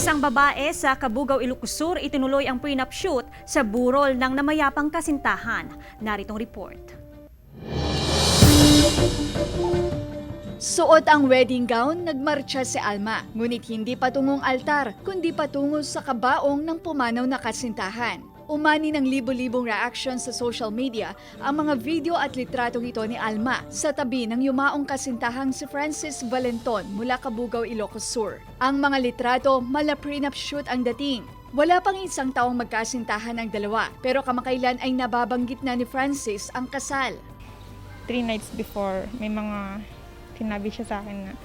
Isang babae sa Cabugao, Ilocos Sur itinuloy ang prenup shoot sa burol ng namayapang kasintahan. Naritong report. Suot ang wedding gown, nagmarcha si Alma. Ngunit hindi patungong altar, kundi patungo sa kabaong ng pumanaw na kasintahan. Umani ng libo-libong reaction sa social media ang mga video at litratong ito ni Alma sa tabi ng yumaong kasintahang si Francis Valenton mula Cabugao, Ilocos Sur. Ang mga litrato, mala prenup shoot ang dating. Wala pang isang taong magkasintahan ang dalawa, pero kamakailan ay nababanggit na ni Francis ang kasal. 3 nights before, may mga sinabi siya sa akin na,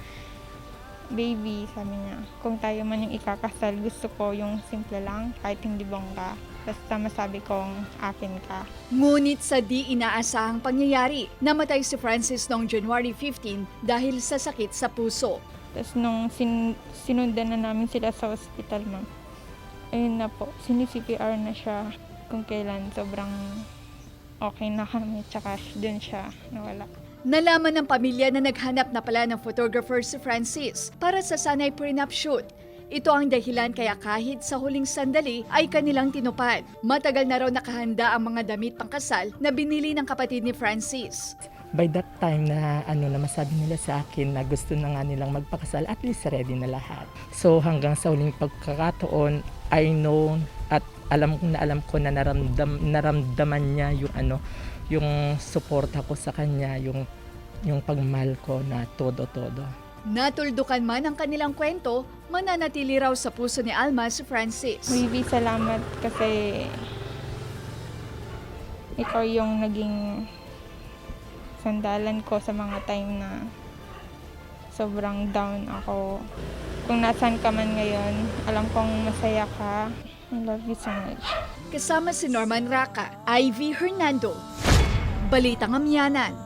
"Baby," sabi niya, "kung tayo man yung ikakasal, gusto ko yung simple lang, kahit hindi bongga. Basta masabi kong akin ka." Ngunit sa di inaasahang pangyayari, namatay si Francis noong January 15 dahil sa sakit sa puso. Tapos nung sinundan na namin sila sa hospital, ma'am, ayun na po, sini-CPR na siya. Kung kailan sobrang okay na kami, tsaka dun siya nawala. Nalaman ng pamilya na naghanap na pala ng photographer si Francis para sa sanay prenup shoot. Ito ang dahilan kaya kahit sa huling sandali ay kanilang tinupad. Matagal na raw nakahanda ang mga damit pangkasal na binili ng kapatid ni Francis. By that time na na masabi nila sa akin na gusto na nga nilang magpakasal, at least ready na lahat. So hanggang sa huling pagkakataon, I know at alam ko na naramdaman niya yung suporta ko sa kanya, yung pagmahal ko na todo-todo. Natuldukan man ang kanilang kwento, mananatili raw sa puso ni Alma si Francis. Baby, salamat kasi ikaw yung naging sandalan ko sa mga time na sobrang down ako. Kung nasan ka man ngayon, alam kong masaya ka. I love you so much. Kasama si Norman Raca, Ivy Hernando, Balitang Amyanan.